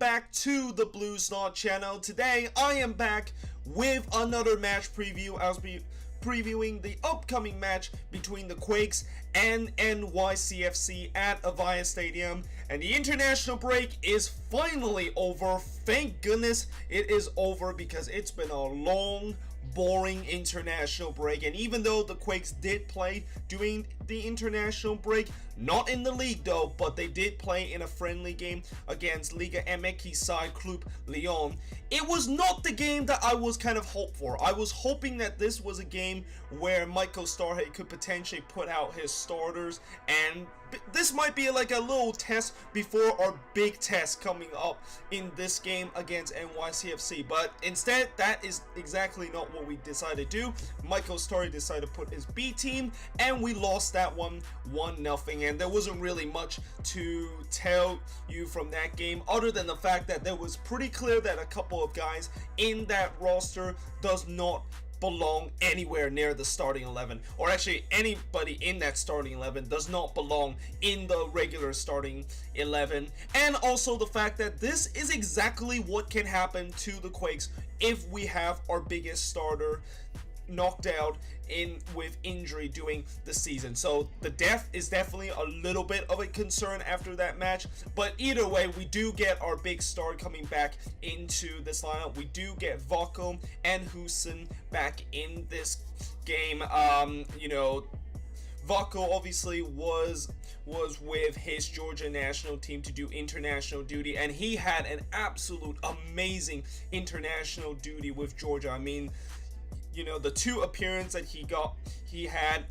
back to the Blue Snot channel. Today I am back with another match preview. I'll be previewing the upcoming match between the Quakes and NYCFC at Avaya Stadium. And the international break is finally over. Thank goodness it is over, because it's been a long, boring international break. And even though the Quakes did play during the international break, not in the league though, but they did play in a friendly game against Liga MX side Club Lyon, it was not the game that I was kind of hoped for. I was hoping that this was a game where Michael Starhay could potentially put out his starters, and this might be like a little test before our big test coming up in this game against NYCFC. But instead, that is exactly not what we decided to do. Michael Starhay decided to put his B team, and we lost that one 1-0. And there wasn't really much to tell you from that game, other than the fact that there was pretty clear that a couple of guys in that roster does not belong anywhere near the starting 11, or actually anybody in that starting 11 does not belong in the regular starting 11. And also the fact that this is exactly what can happen to the Quakes if we have our biggest starter knocked out with injury during the season. So the depth is definitely a little bit of a concern after that match, but either way, we do get our big star coming back into this lineup. We do get Vako and Hussein back in this game. You know, Vako obviously was with his Georgia national team to do international duty, and he had an absolute amazing international duty with Georgia. I mean, you know, the two appearances that he had,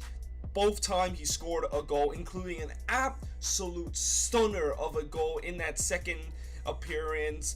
both times he scored a goal, including an absolute stunner of a goal in that second appearance,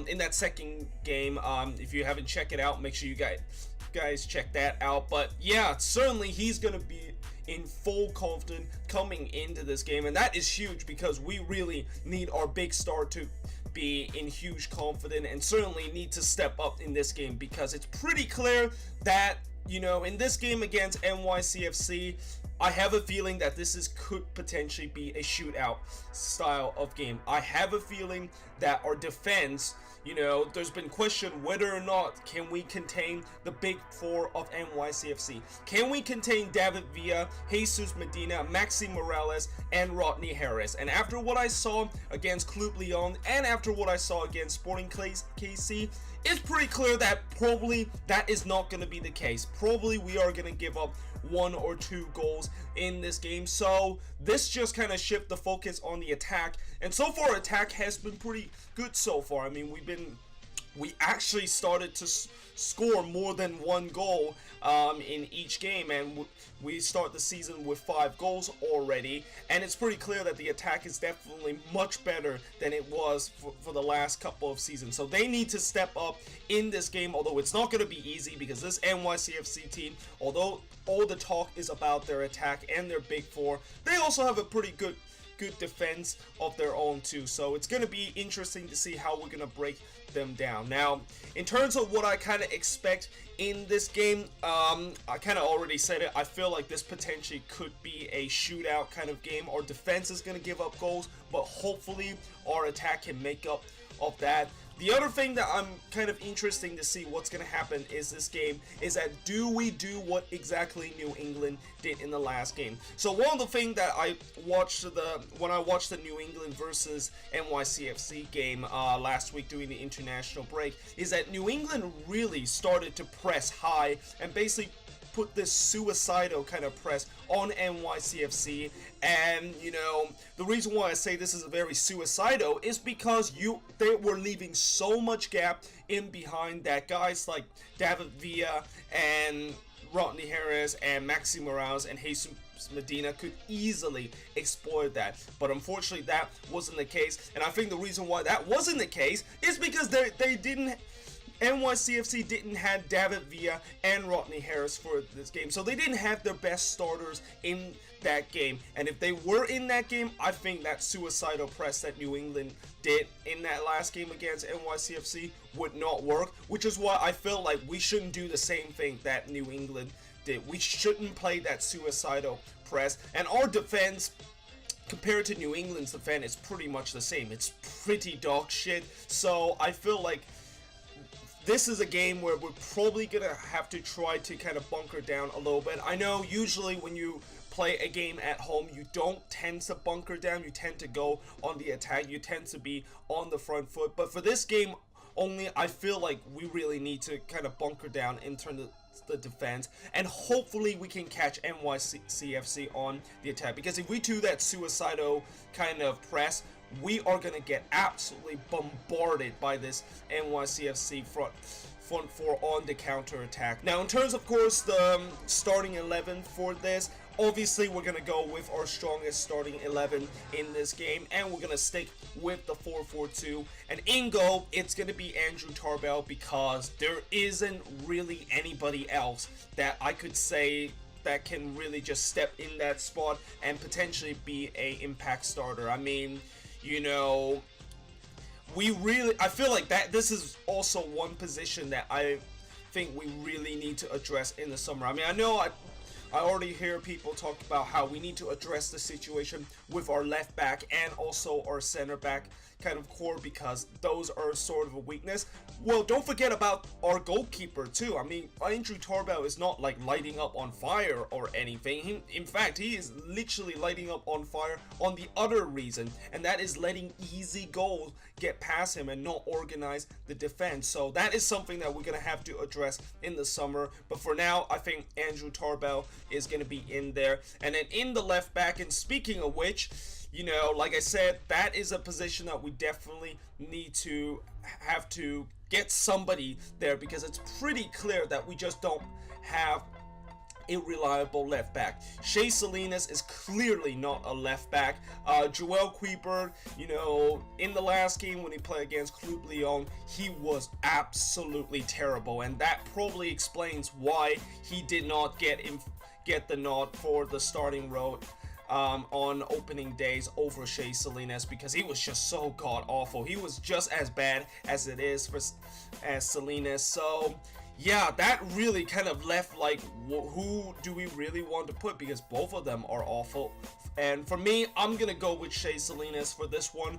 in that second game. If you haven't checked it out, make sure you guys check that out. But yeah, certainly he's gonna be in full confidence coming into this game, and that is huge because we really need our big star to be in huge confidence, and certainly need to step up in this game, because it's pretty clear that, you know, in this game against NYCFC, I have a feeling that this could potentially be a shootout style of game. I have a feeling that our defense, you know, there's been question whether or not can we contain the big four of NYCFC. Can we contain David Villa, Jesus Medina, Maxi Morales, and Rodney Harris? And after what I saw against Club Lyon, and after what I saw against Sporting KC, it's pretty clear that probably that is not going to be the case. Probably we are going to give up 1 or 2 goals in this game. So this just kind of shift the focus on the attack, and so far attack has been pretty good so far. I mean, we actually started to score more than 1 goal in each game, and we start the season with 5 goals already, and it's pretty clear that the attack is definitely much better than it was for the last couple of seasons. So they need to step up in this game, although it's not going to be easy, because this NYCFC team, although all the talk is about their attack and their big four, they also have a pretty good defense of their own too. So it's going to be interesting to see how we're going to break them down. Now, in terms of what I kind of expect in this game, I kind of already said it. I feel like this potentially could be a shootout kind of game. Our defense is going to give up goals, but hopefully our attack can make up of that. The other thing that I'm kind of interesting to see what's going to happen is this game is that do we do what exactly New England did in the last game? So one of the things that I watched when I watched the New England versus NYCFC game last week during the international break is that New England really started to press high and basically put this suicidal kind of press on NYCFC. And you know, the reason why I say this is a very suicidal is because they were leaving so much gap in behind that guys like David Villa and Rodney Harris and Maxi Morales and Jesus Medina could easily exploit that. But unfortunately that wasn't the case, and I think the reason why that wasn't the case is because NYCFC didn't have David Villa and Rodney Harris for this game, so they didn't have their best starters in that game. And if they were in that game, I think that suicidal press that New England did in that last game against NYCFC would not work, which is why I feel like we shouldn't do the same thing that New England did. We shouldn't play that suicidal press, and our defense compared to New England's defense, it's pretty much the same. It's pretty dog shit. So I feel like this is a game where we're probably gonna have to try to kind of bunker down a little bit. I know usually when you play a game at home, you don't tend to bunker down, you tend to go on the attack, you tend to be on the front foot. But for this game only, I feel like we really need to kind of bunker down in terms of the defense, and hopefully we can catch NYCFC on the attack, because if we do that suicidal kind of press, we are going to get absolutely bombarded by this NYCFC front four on the counter attack. Now in terms of course the starting 11 for this, obviously we're going to go with our strongest starting 11 in this game, and we're going to stick with the 4-4-2, and in goal it's going to be Andrew Tarbell, because there isn't really anybody else that I could say that can really just step in that spot and potentially be a impact starter. I mean, you know, I feel like that this is also one position that I think we really need to address in the summer. I mean, I know I already hear people talk about how we need to address the situation with our left back and also our center back kind of core, because those are sort of a weakness. Well, don't forget about our goalkeeper too. I mean, Andrew Tarbell is not like lighting up on fire or anything. In fact, he is literally lighting up on fire on the other reason, and that is letting easy goals get past him and not organize the defense. So that is something that we're going to have to address in the summer. But for now, I think Andrew Tarbell is going to be in there. And then in the left back, and speaking of which, you know, like I said, that is a position that we definitely need to have to get somebody there, because it's pretty clear that we just don't have a reliable left back. Shea Salinas is clearly not a left back. Joel Kuiper, you know, in the last game when he played against Club Lyon, he was absolutely terrible, and that probably explains why he did not get the nod for the starting role on opening days over Shea Salinas, because he was just so god awful. He was just as bad as it is as Salinas. So yeah, that really kind of left like, who do we really want to put, because both of them are awful. And for me, I'm gonna go with Shea Salinas for this one,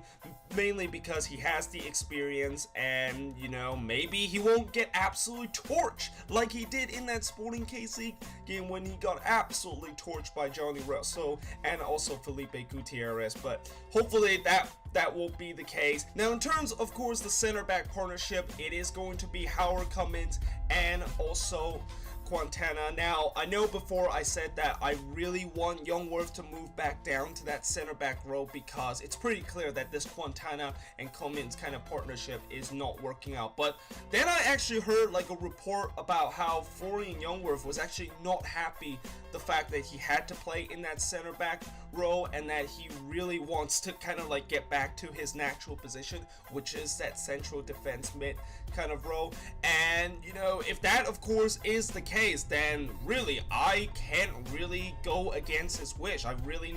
mainly because he has the experience, and you know, maybe he won't get absolutely torched like he did in that Sporting KC game when he got absolutely torched by Johnny Russo and also Felipe Gutierrez. But hopefully that will be the case. Now in terms of course the center back partnership, it is going to be Howard Cummins and also Quintana. Now, I know before I said that I really want Youngworth to move back down to that center back role, because it's pretty clear that this Quintana and Cummins kind of partnership is not working out. But then I actually heard like a report about how Florian Youngworth was actually not happy the fact that he had to play in that center back role, and that he really wants to kind of like get back to his natural position, which is that central defense mid kind of role. And you know, if that of course is the case, then really I can't really go against his wish. I really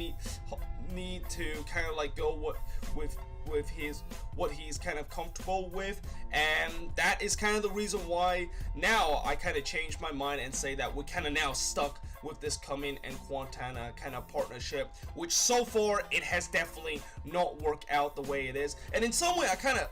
need to kind of like go with what he's kind of comfortable with, and that is kind of the reason why now I kind of changed my mind and say that we're kind of now stuck with this Cummins and Quintana kind of partnership, which so far it has definitely not worked out the way it is. And in some way I kind of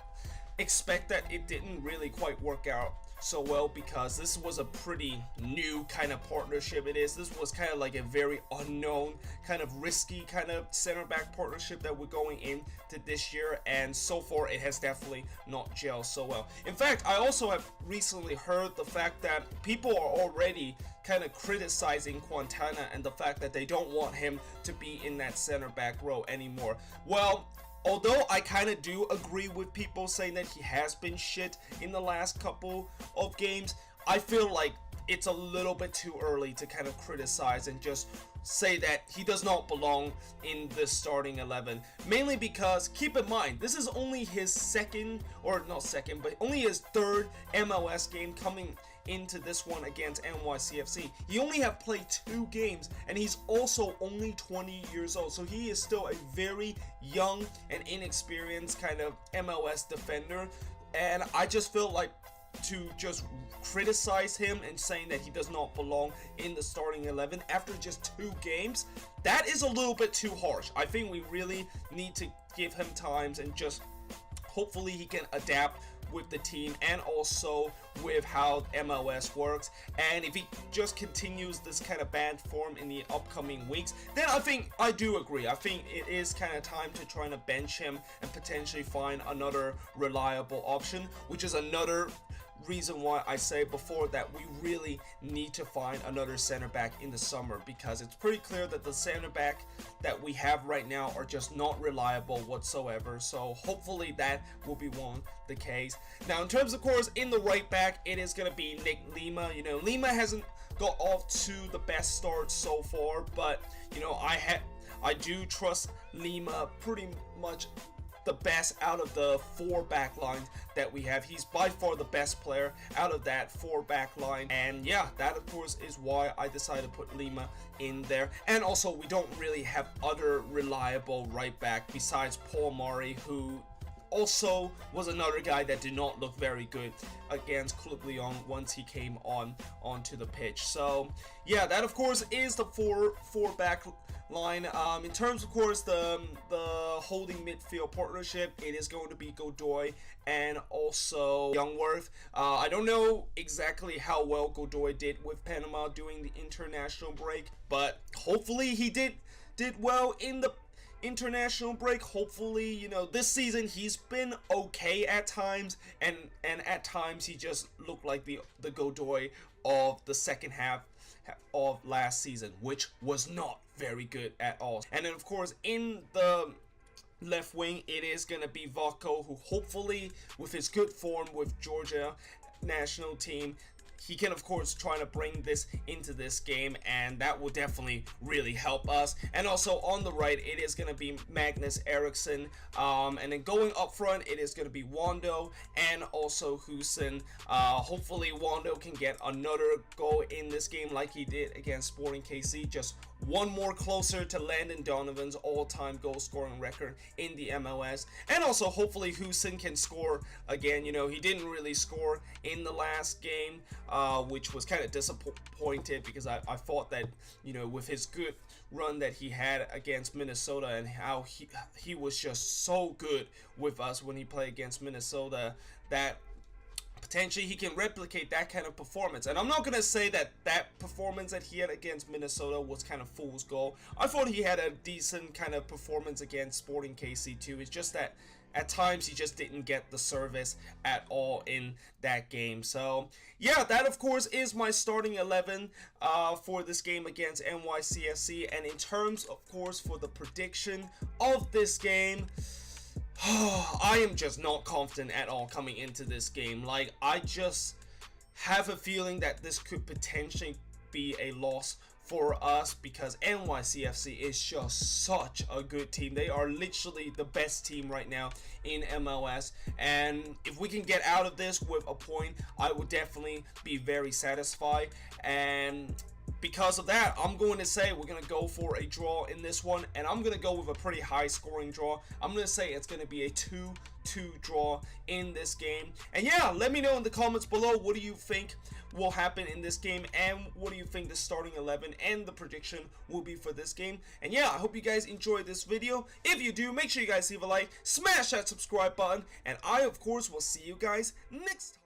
expect that it didn't really quite work out so well, because this was a pretty new kind of partnership. This was kind of like a very unknown kind of risky kind of center back partnership that we're going into this year, and so far it has definitely not gelled so well. In fact, I also have recently heard the fact that people are already kind of criticizing Quintana and the fact that they don't want him to be in that center back role anymore. Well, although I kind of do agree with people saying that he has been shit in the last couple of games, I feel like it's a little bit too early to kind of criticize and just say that he does not belong in the starting 11. Mainly because, keep in mind, this is only his only his third MLS game coming into this one against NYCFC. He only have played 2 games, and he's also only 20 years old, so he is still a very young and inexperienced kind of MLS defender. And I just feel like to just criticize him and saying that he does not belong in the starting 11 after just 2 games, that is a little bit too harsh. I think we really need to give him times and just hopefully he can adapt with the team and also with how MLS works. And if he just continues this kind of bad form in the upcoming weeks, then I do agree. I think it is kind of time to try to bench him and potentially find another reliable option, which is another reason why I say before that we really need to find another center back in the summer, because it's pretty clear that the center back that we have right now are just not reliable whatsoever. So hopefully that will be the case. Now in terms of course in the right back, it is going to be Nick Lima. You know, Lima hasn't got off to the best start so far, but you know, I do trust Lima pretty much the best out of the 4 back lines that we have. He's by far the best player out of that 4 back line, and yeah, that of course is why I decided to put Lima in there. And also we don't really have other reliable right back besides Paul Murray, who also was another guy that did not look very good against Club Lyon once he came onto the pitch. So yeah, that of course is the four back line. In terms of course the holding midfield partnership, it is going to be Godoy and also Youngworth. I don't know exactly how well Godoy did with Panama during the international break, but hopefully he did well in the international break. Hopefully, you know, this season he's been okay at times, and at times he just looked like the Godoy of the second half of last season, which was not very good at all. And then of course in the left wing, it is gonna be Vako, who hopefully with his good form with Georgia national team, he can of course try to bring this into this game, and that will definitely really help us. And also on the right, it is going to be Magnus Eriksson, and then going up front, it is going to be Wando and also Husin. Hopefully Wando can get another goal in this game like he did against Sporting KC, just one more closer to Landon Donovan's all-time goal scoring record in the MLS. And also hopefully Husin can score again. You know, he didn't really score in the last game, which was kind of disappointed, because I thought that, you know, with his good run that he had against Minnesota and how he was just so good with us when he played against Minnesota, that potentially he can replicate that kind of performance. And I'm not going to say that that performance that he had against Minnesota was kind of fool's goal. I thought he had a decent kind of performance against Sporting KC too. It's just that at times he just didn't get the service at all in that game. So yeah, that of course is my starting 11 for this game against NYCFC. And in terms of course for the prediction of this game, I am just not confident at all coming into this game. Like, I just have a feeling that this could potentially be a loss for us, because NYCFC is just such a good team. They are literally the best team right now in MLS, and if we can get out of this with a point, I would definitely be very satisfied. And because of that, I'm going to say we're going to go for a draw in this one, and I'm going to go with a pretty high scoring draw. I'm going to say it's going to be a 2-2 draw in this game. And yeah, let me know in the comments below, what do you think will happen in this game, and what do you think the starting 11 and the prediction will be for this game. And yeah, I hope you guys enjoyed this video. If you do, make sure you guys leave a like, smash that subscribe button, and I of course will see you guys next time.